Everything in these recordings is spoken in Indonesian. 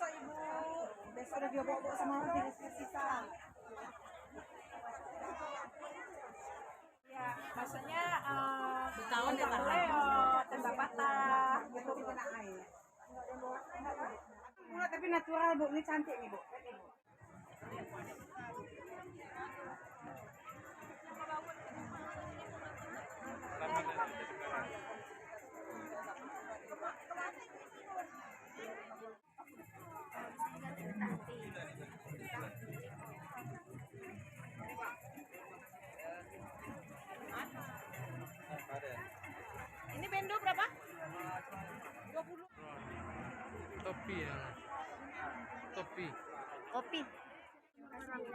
besok Ibu. Besok udah dia bawa sama orang di sisa. Ya, maksudnya tahun ya tembak patah gitu kena air. Tapi natural Bu, ini cantik nih Bu. Ini bendo berapa? 20. Topi ya. Topi. Kopi.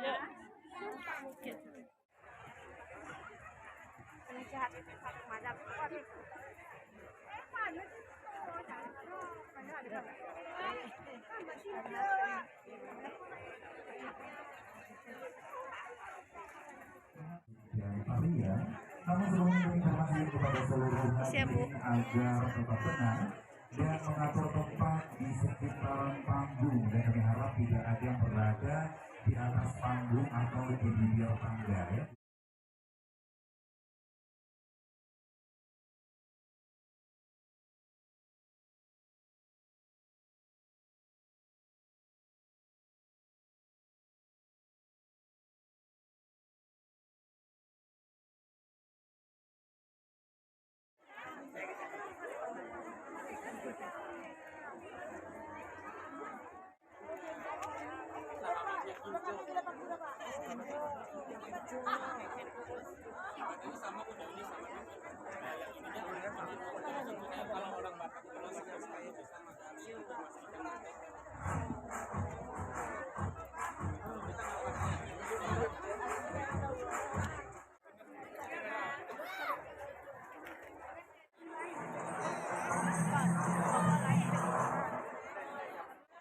Ya. Penjahat macam ya. Namun sebelumnya informasi kepada seluruh hadirin agar tetap tenang dan mengatur tempat di sekitaran panggung, dan kami harap tidak ada yang berada di atas panggung atau di bibir tangga ya.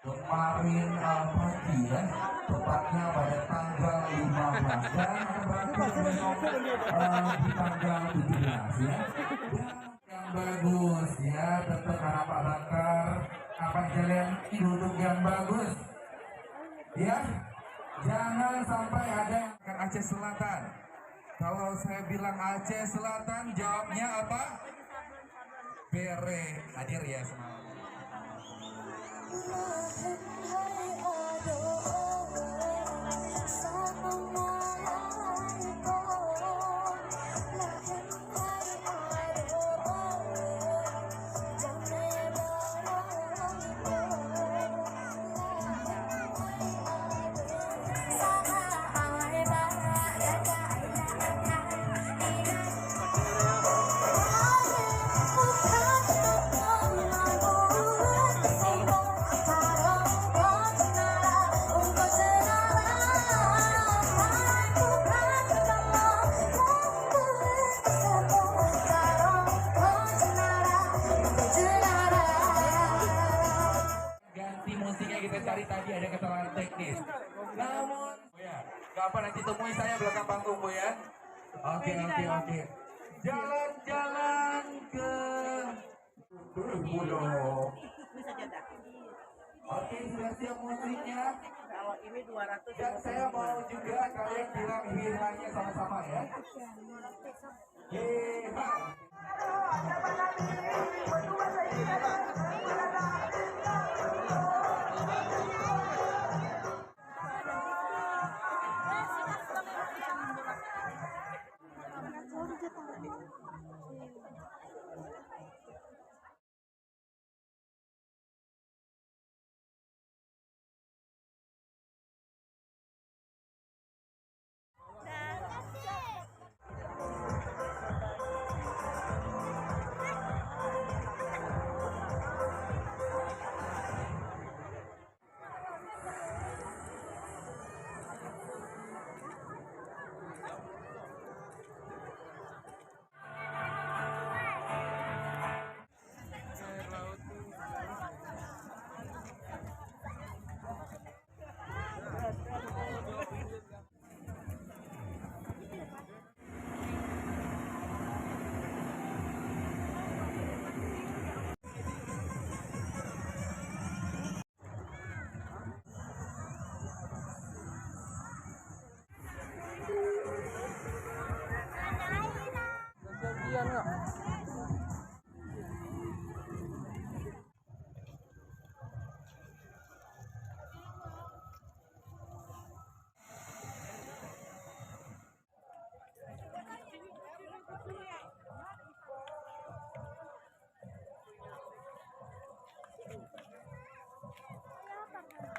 Kemarin pagi ya, tepatnya pada tanggal 15 dan berakhir besok di tanggal 17 ya. Yang bagus ya, tetap karena Pak Bakar, apa kalian duduk yang bagus ya. Jangan sampai ada yang Aceh Selatan. Kalau saya bilang Aceh Selatan, jawabnya apa? Bere. Hadir ya semua. Cari tadi ada kesalahan teknis. Namun, ya, kapan nanti temui saya belakang panggung Bu ya. Oke. Jalan-jalan ke Pulau. Oke, sudah siap musiknya. Kalau ini 200. Dan saya mau juga kalian bilang hilangnya sama-sama ya. Kelihatan nggak?